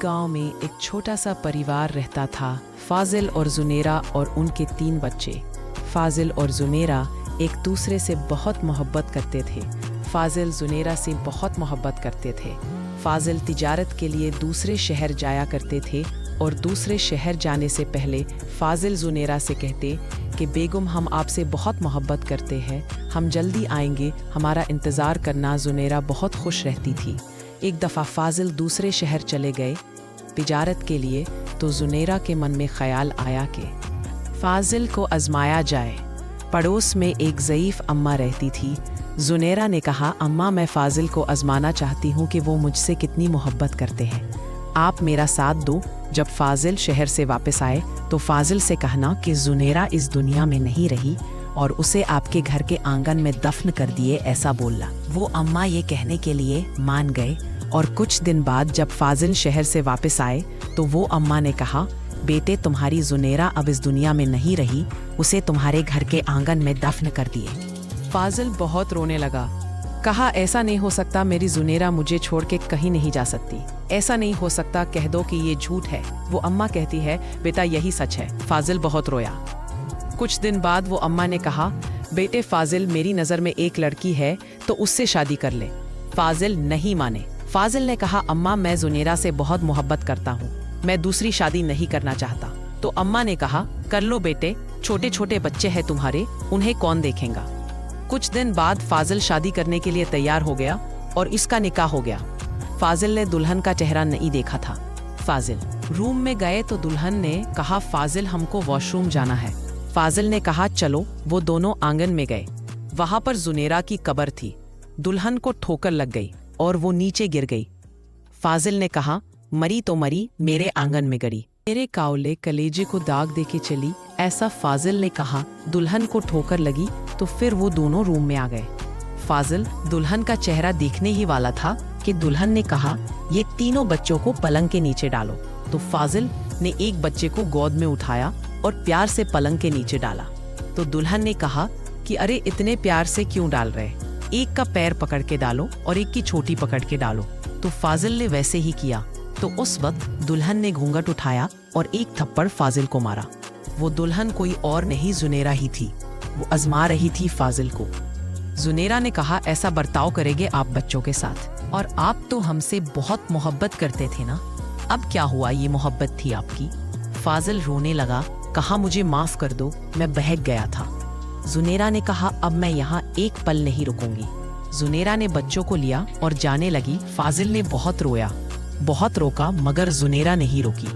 गांव में एक छोटा सा परिवार रहता था, फाजिल और जुनेरा और उनके 3 बच्चे। फाजिल और जुनेरा एक दूसरे से बहुत मोहब्बत करते थे। फाजिल जुनेरा से बहुत मोहब्बत करते थे। फाजिल तिजारत के लिए दूसरे शहर जाया करते थे और दूसरे शहर जाने से पहले फाजिल जुनेरा से कहते कि बेगम, हम आपसे बहुत मोहब्बत करते हैं, हम जल्दी आएंगे, हमारा इंतज़ार करना। जुनेरा बहुत खुश रहती थी। एक दफ़ा फाजिल दूसरे शहर चले गए तिजारत के लिए, तो जुनेरा के मन में ख्याल आया कि फाजिल को आजमाया जाए। पड़ोस में एक ज़ईफ़ अम्मा रहती थी। जुनेरा ने कहा, अम्मा, मैं फाजिल को आजमाना चाहती हूँ कि वो मुझसे कितनी मोहब्बत करते हैं। आप मेरा साथ दो। जब फाजिल शहर से वापस आए तो फाजिल से कहना कि जुनेरा इस दुनिया में नहीं रही और उसे आपके घर के आंगन में दफन कर दिए, ऐसा बोला। वो अम्मा ये कहने के लिए मान गए और कुछ दिन बाद जब फाजिल शहर से वापस आए तो वो अम्मा ने कहा, बेटे, तुम्हारी जुनेरा अब इस दुनिया में नहीं रही, उसे तुम्हारे घर के आंगन में दफन कर दिए। फाजिल बहुत रोने लगा। कहा, ऐसा नहीं हो सकता, मेरी जुनेरा मुझे छोड़ के कहीं नहीं जा सकती। ऐसा नहीं हो सकता, कह दो कि ये झूठ है। वो अम्मा कहती है, बेटा, यही सच है। फाजिल बहुत रोया। कुछ दिन बाद वो अम्मा ने कहा, बेटे फाजिल, मेरी नज़र में एक लड़की है तो उससे शादी कर ले। फाजिल नहीं माने। फाजिल ने कहा, अम्मा, मैं जुनेरा से बहुत मोहब्बत करता हूँ, मैं दूसरी शादी नहीं करना चाहता। तो अम्मा ने कहा, कर लो बेटे, छोटे छोटे बच्चे हैं तुम्हारे, उन्हें कौन देखेगा। कुछ दिन बाद फाजिल शादी करने के लिए तैयार हो गया और इसका निकाह हो गया। फाजिल ने दुल्हन का चेहरा नहीं देखा था। फाजिल रूम में गए तो दुल्हन ने कहा, फाजिल, हमको वॉशरूम जाना है। फाजिल ने कहा, चलो। वो दोनों आंगन में गए। वहां पर जुनेरा की कब्र थी। दुल्हन को ठोकर लग गई और वो नीचे गिर गई। फाजिल ने कहा, मरी तो मरी, मेरे आंगन में गड़ी, मेरे कावले कलेजे को दाग देके चली, ऐसा फाजिल ने कहा। दुल्हन को ठोकर लगी तो फिर वो दोनों रूम में आ गए। फाजिल दुल्हन का चेहरा देखने ही वाला था कि दुल्हन ने कहा, ये तीनों बच्चों को पलंग के नीचे डालो। तो फाजिल ने एक बच्चे को गोद में उठाया और प्यार से पलंग के नीचे डाला। तो दुल्हन ने कहा कि अरे, इतने प्यार से क्यों डाल रहे, एक का पैर पकड़ के डालो और एक की छोटी पकड़ के डालो। तो फाजिल ने वैसे ही किया। तो उस वक्त दुल्हन ने घूंघट उठाया और एक थप्पड़ फाजिल को मारा। वो दुल्हन कोई और नहीं, जुनेरा ही थी। वो आजमा रही थी फाजिल को। जुनेरा ने कहा, ऐसा बर्ताव करेंगे आप बच्चों के साथ, और आप तो हमसे बहुत मोहब्बत करते थे ना, अब क्या हुआ, ये मोहब्बत थी आपकी। फाजिल रोने लगा। कहा, मुझे माफ कर दो, मैं बहक गया था। जुनेरा ने कहा, अब मैं यहाँ एक पल नहीं रुकूंगी। जुनेरा ने बच्चों को लिया और जाने लगी। फाजिल ने बहुत रोया, बहुत रोका, मगर जुनेरा नहीं रोकी।